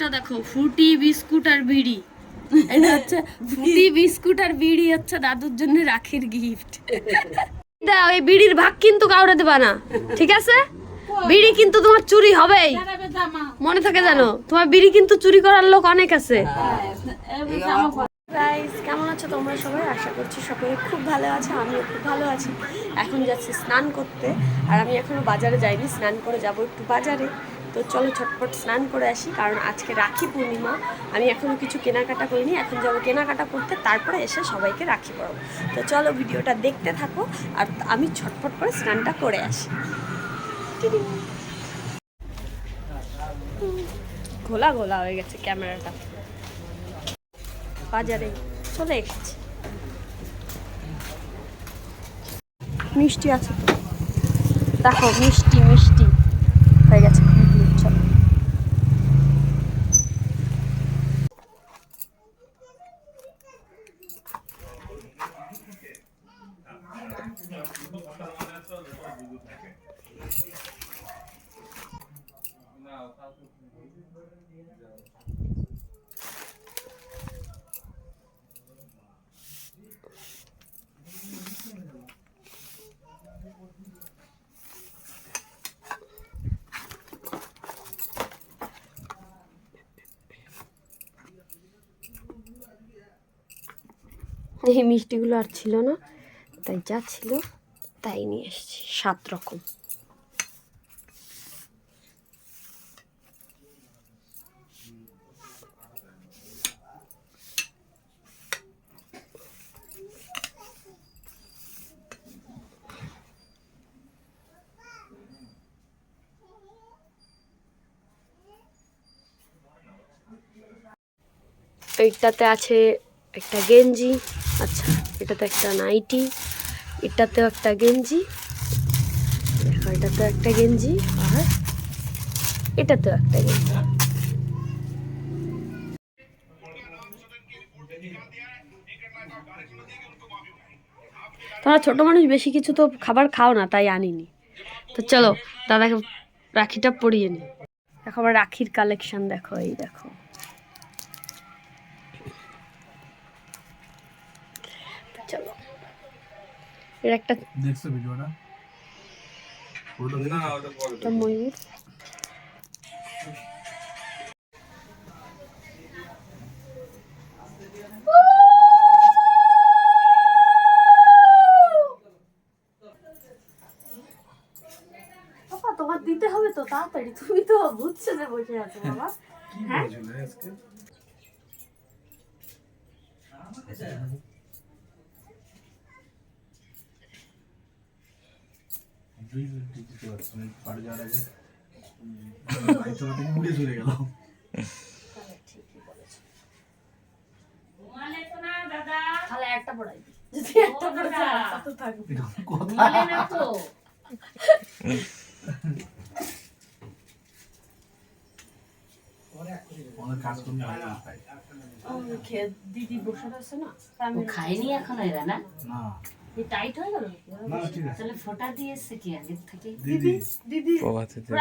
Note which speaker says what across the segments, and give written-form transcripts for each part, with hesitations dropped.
Speaker 1: এটা দেখো ফ্রুটি বিস্কুট আর বিড়ি। এটা হচ্ছে ফ্রুটি বিস্কুট আর বিড়ি হচ্ছে দাদুর জন্য রাখির গিফট। দাও, এই বিড়ির ভাগ কিন্তু কাউরে দেবা না, ঠিক আছে? বিড়ি কিন্তু তোমার চুরি হবেই, মনে থাকে জানো। তোমার বিড়ি কিন্তু চুরি করার লোক অনেক আছে। গাইস, কেমন আছো তোমরা সবাই? আশা করছি সকলে খুব ভালো আছো, আমিও খুব ভালো আছি। এখন যাচ্ছি স্নান করতে, আর আমি এখনো বাজারে যাইনি, স্নান করে যাব একটু বাজারে। তো চলো ঝটপট স্নান করে আসি, কারণ আজকে রাখি পূর্ণিমা। আমি এখনো কিছু কেনাকাটা করিনি, এখন যাবো কেনাকাটা করতে, তারপরে এসে সবাইকে রাখি পরাবো। তো চলো ভিডিওটা দেখতে থাকো, আর আমি ঝটপট করে স্নানটা করে আসি। ঘোলা ঘোলা হয়ে গেছে ক্যামেরাটা। বাজারে চলে এসেছি। মিষ্টি আছে তো, দেখো মিষ্টি মিষ্টি হয়ে গেছে। চলো এই মিষ্টিগুলো আর ছিল না, তাই যা ছিল তাই নিয়ে এসেছি, 7 রকম। এইটাতে আছে একটা গেঞ্জি, আচ্ছা এটাতে একটা নাইটি, এটাতেও একটা গেঞ্জি, দেখো এটাতেও একটা গেঞ্জি, আর এটাতেও একটা গেঞ্জি। তোমরা ছোট মানুষ বেশি কিছু তো খাবার খাও না, তাই আনিনি। তো চলো দাদাকে রাখিটা পরিয়ে নি। দেখো আবার রাখির কালেকশন দেখো, এই দেখো। চলো এর একটা দেখছো ভিডিওটা, ওটা ময়ূর। বাবা তোমার দিতে হবে তো তাড়াতাড়ি, তুমি তো বুঝছো যে বসে আছো বাবা। হ্যাঁ তাহলে একটা পড়াই দিই, যদি একটা পড়ে যায় কত থাকবে না তো। দিদি বসে আছে না, খাইনি এখন এরা না, টাইট হয়ে গেল। তাহলে ফোঁটা দিয়েছে কি আগে থেকে? দিদি দিদি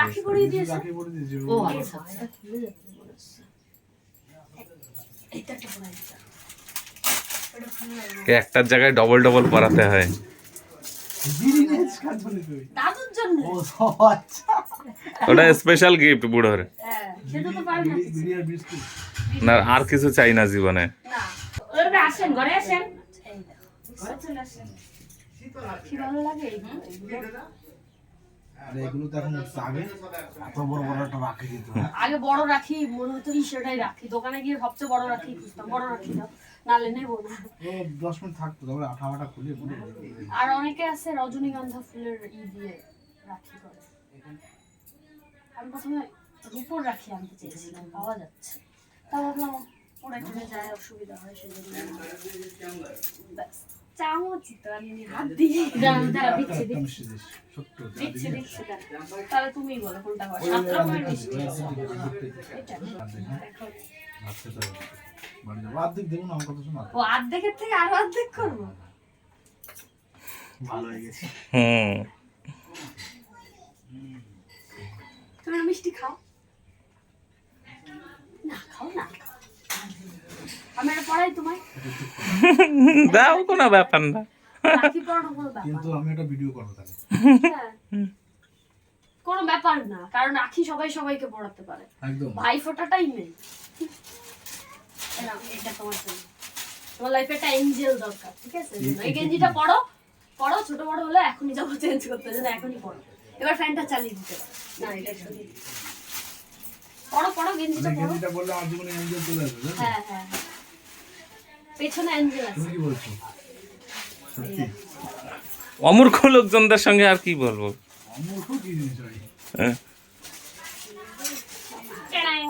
Speaker 1: রাখি পরিয়ে দিয়েছে। ও আচ্ছা
Speaker 2: একটার জায়গায় ডবল ডবল পরাতে হয়।
Speaker 1: দাদুর জন্য
Speaker 2: ওটা স্পেশাল গিফট বুড়োর।
Speaker 1: সেটা তো পারবে
Speaker 2: না আর কিছু চাই না জীবনে।
Speaker 1: না। ওরা আসেন, ঘরে আসেন, ঘরে চলে আসেন। কি ভালো লাগে
Speaker 3: এগুলো তো এখন আগে এত বড় বড় একটা রাখি দিত।
Speaker 1: আগে বড় রাখি মনে হতো সেটাই রাখি, দোকানে গিয়ে সবচেয়ে বড় রাখি খুঁজতাম, বড় রাখি দাও নালে নেবো না।
Speaker 3: 10 মিনিট থাকতো, তারপরে আঠা আঠা খুলে।
Speaker 1: আর অনেকে আছে রজনীগন্ধা ফুলের দিয়ে রাখি করে। আমি প্রথমে রূপোর রাখি আনতে চেয়েছিলাম, পাওয়া যাচ্ছে, তা ভাবলাম পড়ে টুড়ে যায় অসুবিধা হয়, সেজন্য চামচ তো আমি হাত দিয়ে দিচ্ছি তাহলে তুমিই বলো কোনটা হয়। 7 রকমের মিষ্টি আছে। ও অর্ধেকের থেকে আরো অর্ধেক করবো,
Speaker 3: ভালো হয়ে গেছে।
Speaker 1: তুমি মিষ্টি খাও না, পড়াই তোমায়,
Speaker 2: দাও কোনো ব্যাপার না।
Speaker 1: রাখি পড়ানো কোনো ব্যাপার
Speaker 3: কিন্তু আমি একটা ভিডিও করবো তাহলে।
Speaker 1: না। কোনো ব্যাপার না, কারণ রাখি সবাই সবাইকে পড়াতে পারে,
Speaker 3: একদম।
Speaker 1: ভাই ফোঁটাটাই নেই। এটা তোমার জন্য, তোমার লাইফে একটা এঞ্জেল দরকার, ঠিক আছে? এই গেঞ্জিটা পড়ো, পড়ো, ছোট বড় হলে এখনই যাবো চেঞ্জ করতে, যেন এখনই পড়ো। এবার ফ্যানটা চালিয়ে দিতে পারো। না এটা শুনি, পড়ো পড়ো, গেঞ্জিটা পড়ো।
Speaker 3: গেঞ্জিটা বললে আমার জীবনে এনজয় চলে আসবে, তাই তো?
Speaker 1: হ্যাঁ হ্যাঁ হ্যাঁ। পেছনে এঞ্জেল আছে।
Speaker 3: তুমি কি বলছো? সত্যি?
Speaker 2: অমূর্খ লোকজনদের সঙ্গে আর কি বলবো।
Speaker 3: অমূর্খ কি জিনিস ভাই?
Speaker 2: হ্যাঁ।
Speaker 1: ট্যাং,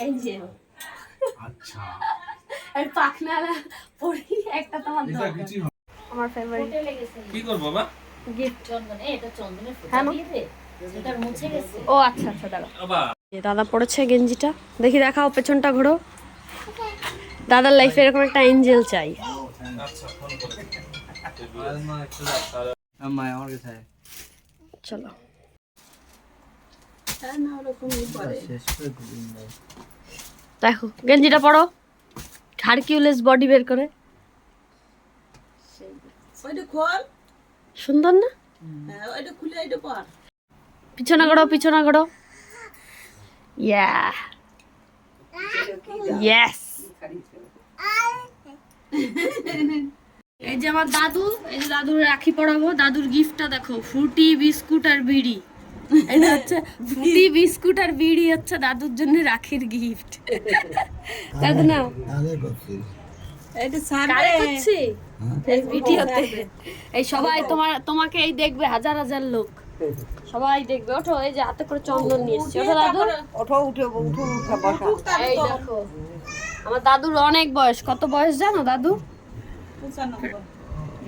Speaker 1: এঞ্জেল।
Speaker 3: আচ্ছা।
Speaker 1: আর পাখনা পড়ি একটা তোমার
Speaker 3: এটা
Speaker 1: দরকার।
Speaker 3: কিছুই হবে
Speaker 1: আমার ফেভারিট
Speaker 2: কি করবো বাবা?
Speaker 1: গিফট।
Speaker 4: চন্দনে এটা চন্দনের
Speaker 1: হ্যাঁ,
Speaker 4: ফুটা
Speaker 1: মা।
Speaker 4: দিয়ে দে, এটা মুছে গেছে।
Speaker 1: ও আচ্ছা আচ্ছা, দাঁড়াও।
Speaker 2: বাবা
Speaker 1: দাদা পড়েছে গেঞ্জিটা, দেখি দেখাও, পেছনটা ঘোরো। দাদার লাইফে এরকম একটা এঞ্জেল চাই। চলো। দেখো গেঞ্জিটা পড়ো, হারকিউলিস বডি বের করে, সুন্দর না? পিছনে করো, পিছনে করো। ইয়া, ইয়েস। এই যে আমার দাদু, এই যে দাদুর রাখি পড়াবো। দাদুর গিফটটা দেখো, ফ্রুটি বিস্কুট আর বিড়ি। এটা হচ্ছে ফ্রুটি বিস্কুট আর বিড়ি হচ্ছে দাদুর জন্য রাখির গিফট। দাদু নাও। কারে করছি? এই ভিডিওতে এই সবাই তোমাকে এই দেখবে, হাজার হাজার লোক সবাই দেখবে। ওঠো, এই যে হাতে করে চন্দন নিয়ে এসছি। ওঠো দাদু, এই দেখো আমার দাদুর অনেক বয়স। কত বয়স জানো দাদু?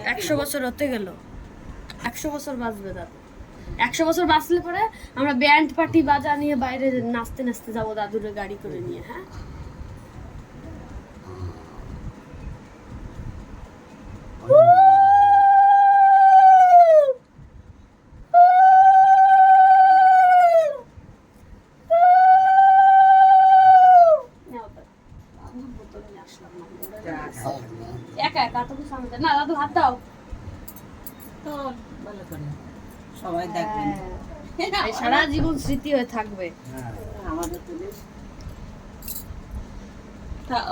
Speaker 1: 100 বছর হতে গেল। 100 বছর বাঁচবে দাদু। 100 বছর বাঁচলে পরে আমরা ব্যান্ড পার্টি বাজা নিয়ে বাইরে নাচতে নাচতে যাবো দাদুর গাড়ি করে নিয়ে। হ্যাঁ, একা একা তুমি সামনে না, দাদু হাত দাও।
Speaker 4: সবাই দেখবে।
Speaker 1: এই সারা জীবন স্মৃতি হয়ে থাকবে।
Speaker 4: আমাদের তো বেশ।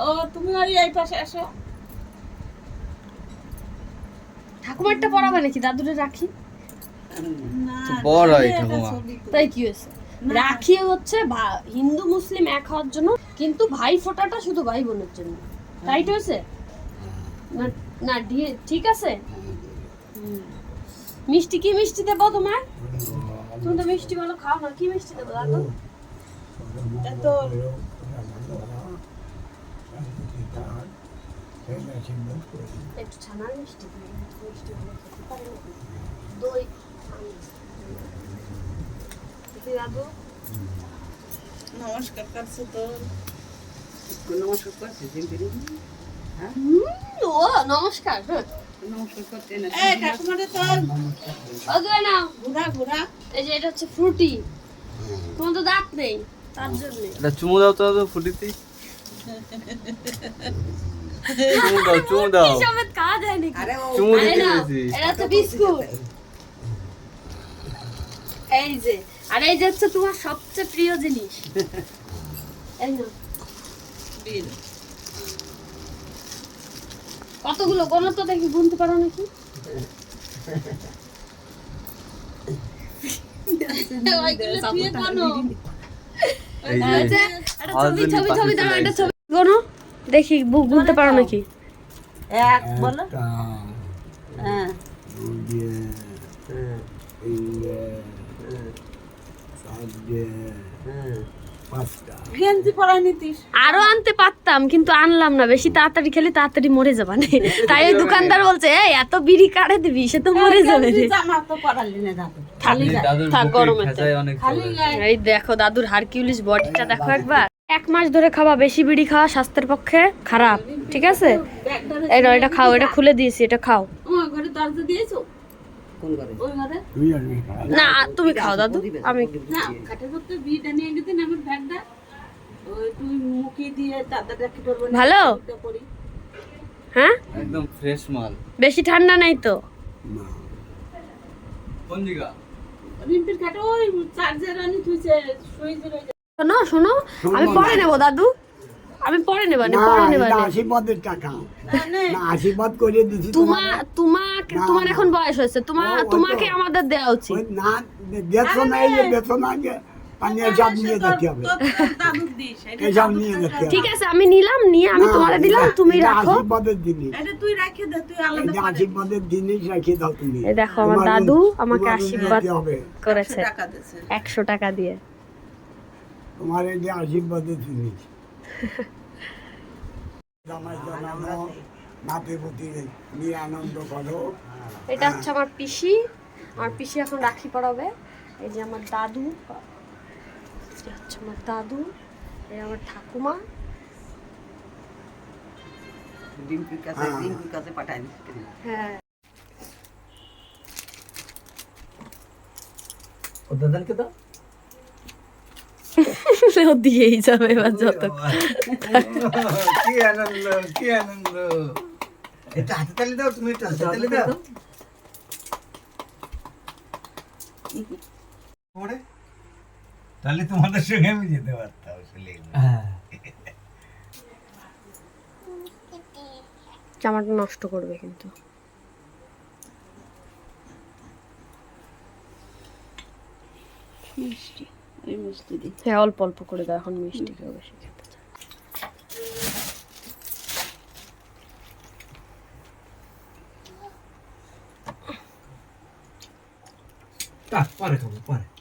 Speaker 4: ও তুমি আর এই পাশে আসো।
Speaker 1: ঠাকুমারটা পড়াবে নাকি দাদুরে রাখি?
Speaker 5: বড় হয় ঠাকুমা।
Speaker 1: তাই কি হয়েছে? রাখি হচ্ছে হিন্দু মুসলিম এক হওয়ার জন্য, কিন্তু ভাই ফোঁটাটা শুধু ভাই বোনের জন্য। তাই তো হয়েছে না? না ঠিক আছে। মিষ্টি, কি মিষ্টি দেবো তোমার? তুমি তো মিষ্টি বলো খাও না, কি মিষ্টি দেবো দাদু?
Speaker 4: তো
Speaker 1: একটু ছানার মিষ্টি দিই, মিষ্টি গুলো খেতে পারে না। দই দেখি দাদু।
Speaker 4: নমস্কার করছো তো। নমস্কার করছি জিম্পিরি।
Speaker 1: ও নমস্কার। হ্যাঁ,
Speaker 4: নমস্কার করতে না। এই ঠাকুমারে তো
Speaker 1: ওগুলো নাও।
Speaker 4: ঘোরা ঘোরা।
Speaker 1: এই যে এটা হচ্ছে ফ্রুটি, তোমার তো দাঁত নেই তার জন্য।
Speaker 5: এটা চুমু দাও তো ফুটিতে। চুমু দাও।
Speaker 1: সমেত খাওয়া যায় নাকি?
Speaker 4: আরে ও
Speaker 5: চুমু
Speaker 1: আরে
Speaker 5: দিতে
Speaker 1: না,
Speaker 5: গেছি।
Speaker 1: এটা হচ্ছে বিস্কুট। এই যে, আর এই যে হচ্ছে তোমার সবচেয়ে প্রিয় জিনিস। এই নাও।
Speaker 4: বিল।
Speaker 1: কতগুলো গোনো তো দেখি, গুনতে পারো নাকি?
Speaker 4: ওইগুলো দিয়ে বানো।
Speaker 5: এই
Speaker 1: এই
Speaker 5: যে
Speaker 1: যে, একটা ছবি দাঁড়াও, একটা ছবি গোনো দেখি, গুনতে পারো নাকি?
Speaker 4: এক বলো। হ্যাঁ। গেঞ্জি পরাই নিতিস।
Speaker 1: আরো আনতে পারতাম, কিন্তু আনলাম না। বেশি তাড়াতাড়ি খেলে তাড়াতাড়ি মরে যাবা না। তাই ওই দোকানদার বলছে, এই এত বিড়ি কাটে দিবি, সে তো মরে যাবে রে।
Speaker 4: জামা তো পরালি না দাদু।
Speaker 1: খালি
Speaker 5: দাদুর
Speaker 1: থাক
Speaker 5: বুকে
Speaker 1: গরমে।
Speaker 5: খেঁচায় অনেক
Speaker 4: খালি গায়ে।
Speaker 1: এই দেখো দাদুর হারকিউলিস বডিটা দেখো একবার। 1 মাস ধরে খাওয়া, বেশি বিড়ি খাওয়া স্বাস্থ্যের পক্ষে খারাপ, ঠিক আছে?
Speaker 4: ব্যাগ ধরে
Speaker 1: এই নাও, এটা খাও, এটা খুলে দিয়েছি, এটা খাও।
Speaker 4: আমার ঘরে দরজা দিয়েছো?
Speaker 5: কোন করে?
Speaker 4: ওই ঘরে?
Speaker 3: তুই আসবি
Speaker 1: না তুমি খাও দাদু, আমি
Speaker 4: না, খাটের মধ্যে বিটা নিয়ে গেছে না আমার ব্যাগটা। ওই তুই মুখে দিয়ে দাদা রাখি পরবো না।
Speaker 1: ভালো?
Speaker 4: এটা পরি।
Speaker 1: হ্যাঁ
Speaker 5: একদম ফ্রেশ মাল।
Speaker 1: বেশি ঠান্ডা নেই তো?
Speaker 5: কোন জায়গা?
Speaker 4: রিম্পির খাটে ওই চার্জার আনি তুইছে সুইচের ওই
Speaker 1: শোনো শোনো, আমি পরে নেবো দাদু, আমি পরে নেবানি,
Speaker 3: না,
Speaker 1: পরে
Speaker 3: এটা
Speaker 1: নেবানি।
Speaker 3: আশীর্বাদের টাকা। না, আশীর্বাদ করে দিছি
Speaker 1: তোমার এখন বয়স হয়েছে,
Speaker 3: ওই তো।
Speaker 1: তোমাকে আমাদের দেওয়া উচিত।
Speaker 3: ওই না, বেতন এই যে বেতন আগে পানীয় সব নিয়ে যেতে হবে।
Speaker 4: দাদুক দিস
Speaker 3: এসব নিয়ে যেতে হবে।
Speaker 1: ঠিক আছে, আমি নিলাম, নিয়ে আমি
Speaker 3: না,
Speaker 1: তোমারে দিলাম,
Speaker 3: এটা-
Speaker 1: তুমি
Speaker 3: এটা
Speaker 1: রাখো।
Speaker 3: আশীর্বাদের জিনিস।
Speaker 4: এটা তুই রাখে দে, তুই আলাদা
Speaker 3: এটা আশীর্বাদের জিনিস রেখে দাও তুমি।
Speaker 1: এই দেখো আমার
Speaker 3: তোমার
Speaker 1: দাদু
Speaker 3: জন্য-
Speaker 1: আমাকে
Speaker 3: তোমার জন্য
Speaker 1: আশীর্বাদ
Speaker 3: দিতে হবে।
Speaker 1: করেছে
Speaker 4: টাকা দিছে।
Speaker 1: 100 টাকা দিয়ে।
Speaker 3: তোমার এই যে আশীর্বাদের জিনিস। জামাই জানানো, নাতি-পুতি নিয়ে আনন্দ করো।
Speaker 1: এটা হচ্ছে আমার পিসি, আমার পিসি এখন রাখি পরাবে। এই যে আমার দাদু, এটা হচ্ছে আমার দাদু, এই আমার ঠাকুমা।
Speaker 4: রিম্পির কাছে পাঠাই দিস।
Speaker 1: হ্যাঁ,
Speaker 5: ও দাদানকে দাও।
Speaker 1: ও দিয়েই যাবে এবার যত।
Speaker 5: কি আনন্দ, কি আনন্দ। এটা হাতে তালি দাও, তুমি এটা হাতে তালি দাও। পরে
Speaker 3: তাহলে তোমাদের সঙ্গে আমি যেতে পারতাম আসলে।
Speaker 1: জামাটা নষ্ট করবে কিন্তু।
Speaker 4: মিষ্টি, ওই মিষ্টি দি।
Speaker 1: হ্যাঁ, অল্প অল্প করে দাও, এখন মিষ্টি কেউ বেশি খেতে চায় না।
Speaker 3: পরে খাবো পরে।